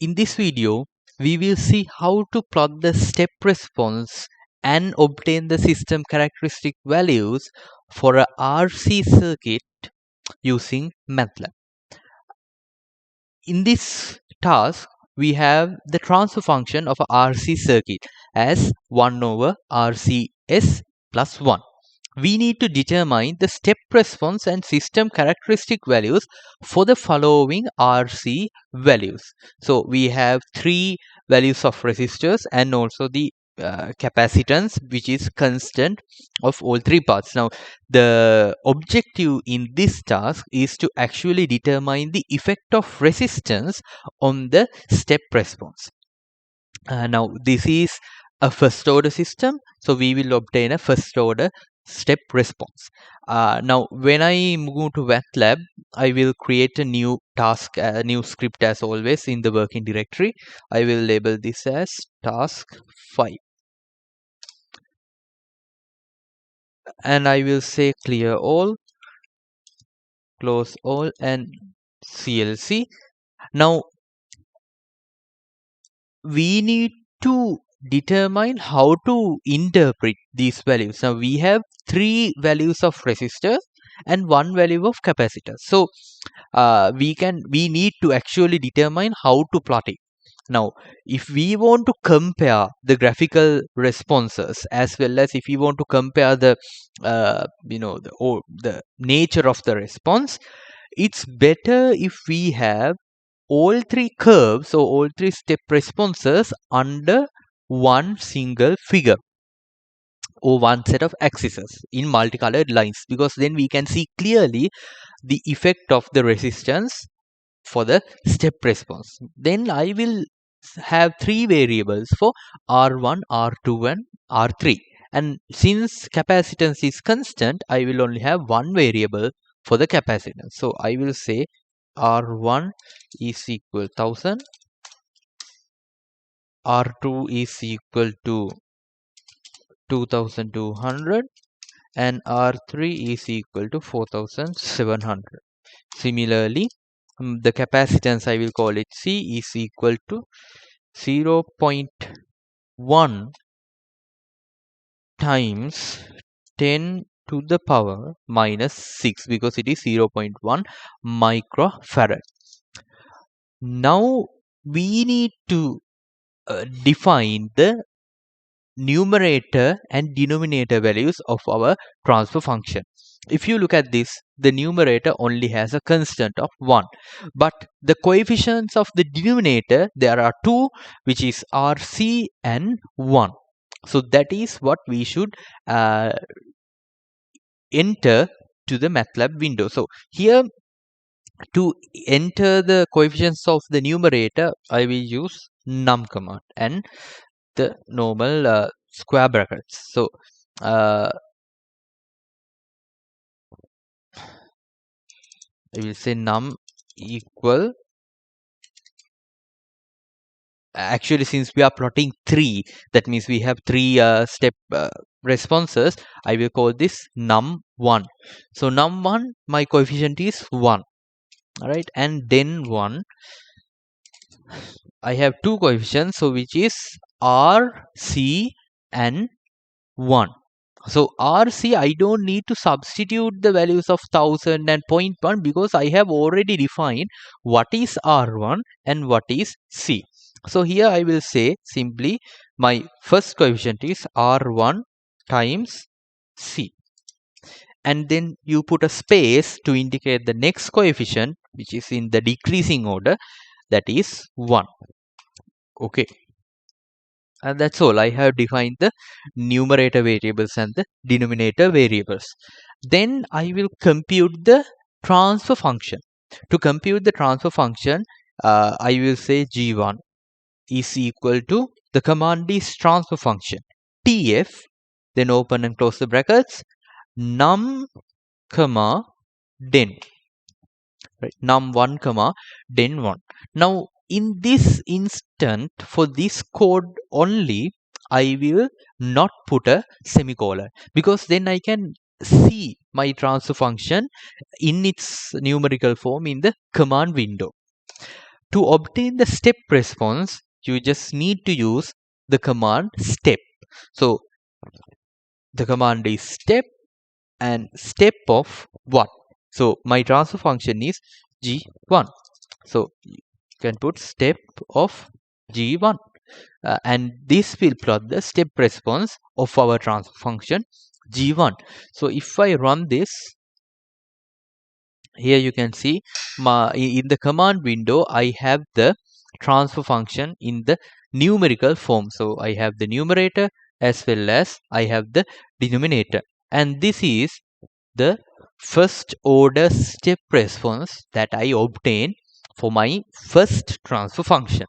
In this video, we will see how to plot the step response and obtain the system characteristic values for a RC circuit using MATLAB. In this task, we have the transfer function of a RC circuit as 1 over RCS plus 1. We need to determine the step response and system characteristic values for the following RC values. So we have three values of resistors and also the capacitance, which is constant of all three parts. Now the objective in this task is to actually determine the effect of resistance on the step response. Now this is a first order system, so we will obtain a first order step response. Now when I move to MATLAB, I will create a new task, a new script as always in the working directory. I will label this as task 5 and I will say clear all, close all and CLC. Now we need to determine how to interpret these values. Now we have three values of resistors and one value of capacitor. So we need to actually determine how to plot it. Now if we want to compare the graphical responses as well as if we want to compare the the nature of the response, it's better if we have all three curves or all three step responses under one single figure or one set of axes in multicolored lines, because then we can see clearly the effect of the resistance for the step response. Then I will have three variables for R1, R2 and R3, and since capacitance is constant, I will only have one variable for the capacitance. So I will say R1 is equal 1000, R2 is equal to 2200 and R3 is equal to 4700. Similarly, the capacitance, I will call it C, is equal to 0.1 times 10 to the power minus 6, because it is 0.1 microfarad. Now we need to define the numerator and denominator values of our transfer function. If you look at this, the numerator only has a constant of 1, but the coefficients of the denominator, there are two, which is RC and 1. So that is what we should enter to the MATLAB window. So here, to enter the coefficients of the numerator, I will use num command and the normal square brackets. So I will say num equal, actually since we are plotting 3, that means we have 3 step responses, I will call this num1. So num1, my coefficient is 1, alright, and then 1, I have two coefficients, so which is R, C and 1. So RC, I don't need to substitute the values of 1000 and 0.1 because I have already defined what is R1 and what is C. So here I will say simply my first coefficient is R1 times C. And then you put a space to indicate the next coefficient, which is in the decreasing order, that is 1. Okay. And that's all. I have defined the numerator variables and the denominator variables. Then I will compute the transfer function. To compute the transfer function, I will say G1 is equal to, the command is transfer function, TF, then open and close the brackets, num comma den, right, num1 comma den 1. Now in this instant, for this code only, I will not put a semicolon, because then I can see my transfer function in its numerical form in the command window. to obtain the step response, you just need to use the command step. So the command is step and step of 1. So my transfer function is g1. So you can put step of g1. And this will plot the step response of our transfer function g1. So if I run this, here you can see in the command window I have the transfer function in the numerical form. So I have the numerator as well as I have the denominator, and this is the first order step response that I obtain for my first transfer function.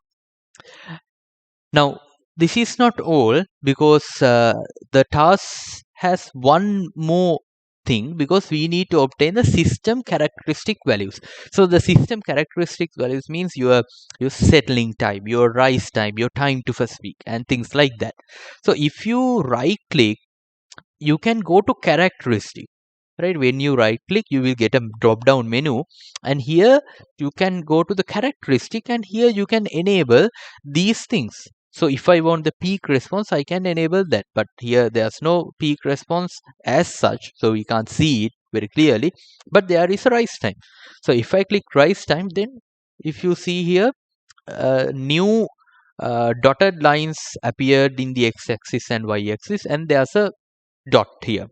Now, this is not all, because the task has one more thing, because we need to obtain the system characteristic values. So the system characteristic values means your settling time, your rise time, your time to first week, and things like that. So if you right click, you can go to characteristic. Right, when you right click, you will get a drop down menu, and here you can go to the characteristic, and here you can enable these things. So if I want the peak response, I can enable that, but here there's no peak response as such, so we can't see it very clearly, but there is a rise time. So if I click rise time, then if you see here, new dotted lines appeared in the x-axis and y-axis, and there's a dot here.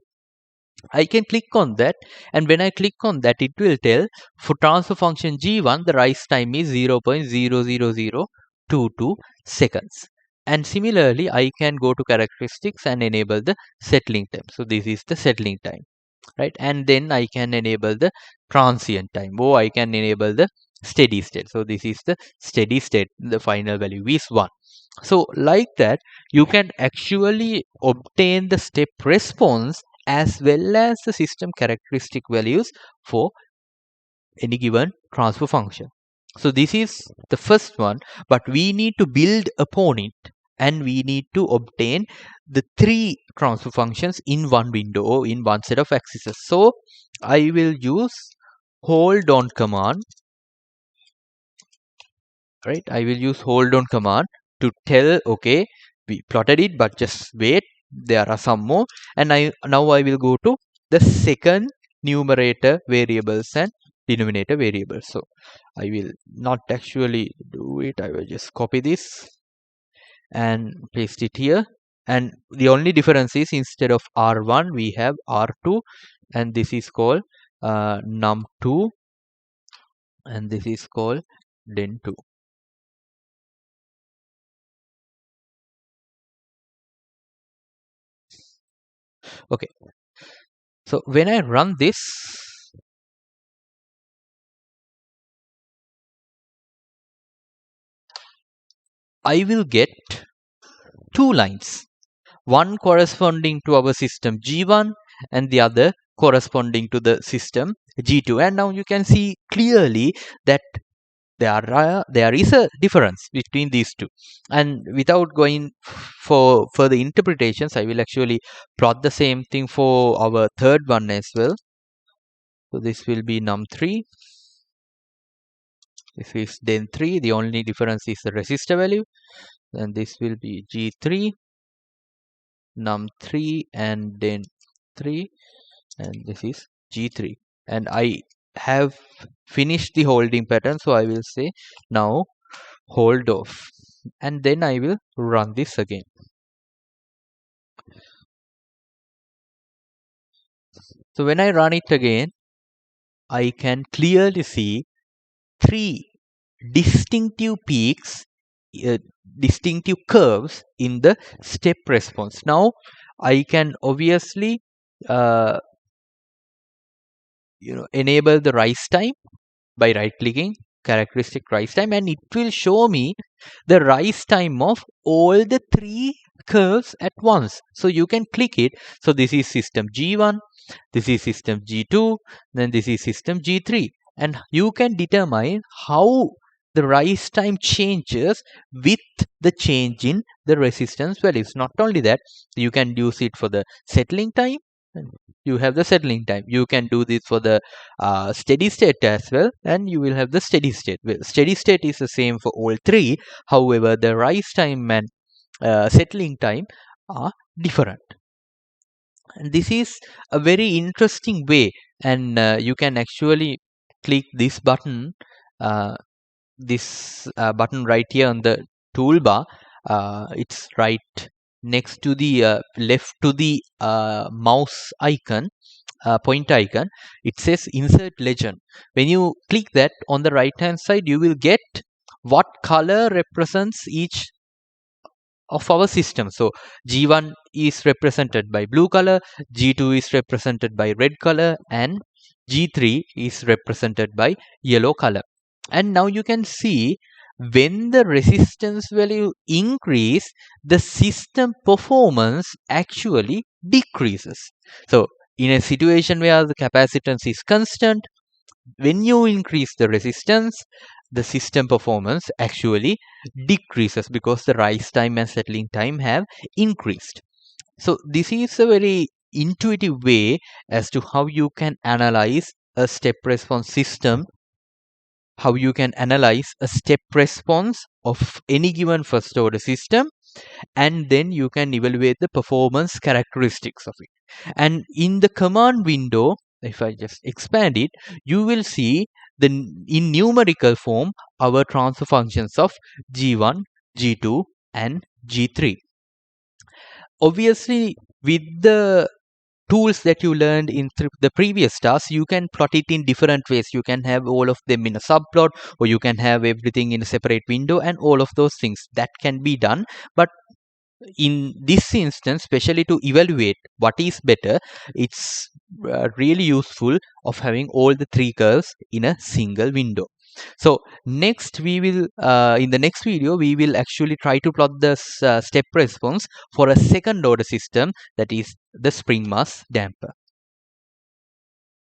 I can click on that, and when I click on that, it will tell for transfer function g1 the rise time is 0.00022 seconds. And similarly, I can go to characteristics and enable the settling time. So this is the settling time, right? And then I can enable the transient time, or I can enable the steady state. So this is the steady state, the final value is 1. So like that, you can actually obtain the step response as well as the system characteristic values for any given transfer function. So this is the first one, but we need to build upon it, and we need to obtain the 3 transfer functions in one window, or in one set of axes. So I will use hold on command. Right, I will use hold on command to tell, okay, we plotted it, but just wait, there are some more. And now I will go to the second numerator variables and denominator variables. So I will not actually do it, I will just copy this and paste it here. And the only difference is, instead of R1 we have R2, and this is called num2, and this is called den2. Okay, so when I run this, I will get 2 lines, one corresponding to our system G1 and the other corresponding to the system G2. And now you can see clearly that there is a difference between these two. And without going for further interpretations, I will actually plot the same thing for our third one as well. So this will be num3. This is den3. The only difference is the resistor value. And this will be G3, num3, and den3, and this is G3. And I have finished the holding pattern, so I will say now hold off, and then I will run this again. So when I run it again, I can clearly see 3 distinctive peaks, distinctive curves in the step response. Now I can obviously enable the rise time by right clicking characteristic rise time, and it will show me the rise time of all the 3 curves at once. So you can click it. So this is system G1, this is system G2, then this is system G3, and you can determine how the rise time changes with the change in the resistance values. Not only that, you can use it for the settling time, you have the settling time. You can do this for the steady state as well, and you will have the steady state. Well, steady state is the same for all three. However, the rise time and settling time are different. And this is a very interesting way, and you can actually click this button, uh, button right here on the toolbar. It's right next to the left to the mouse icon, point icon. It says insert legend. When you click that on the right hand side, you will get what color represents each of our system. So G1 is represented by blue color, G2 is represented by red color, and G3 is represented by yellow color. And now you can see when the resistance value increase, the system performance actually decreases. So in a situation where the capacitance is constant, when you increase the resistance, the system performance actually decreases because the rise time and settling time have increased. So this is a very intuitive way as to how you can analyze a step response system, how you can analyze a step response of any given first order system, and then you can evaluate the performance characteristics of it. And in the command window, if I just expand it, you will see the in numerical form our transfer functions of G1, G2, and G3. Obviously, with the tools that you learned in the previous tasks, you can plot it in different ways. You can have all of them in a subplot, or you can have everything in a separate window, and all of those things that can be done. But in this instance, especially to evaluate what is better, it's really useful of having all the three curves in a single window. So next we will in the next video we will actually try to plot the step response for a second order system, that is the spring mass damper.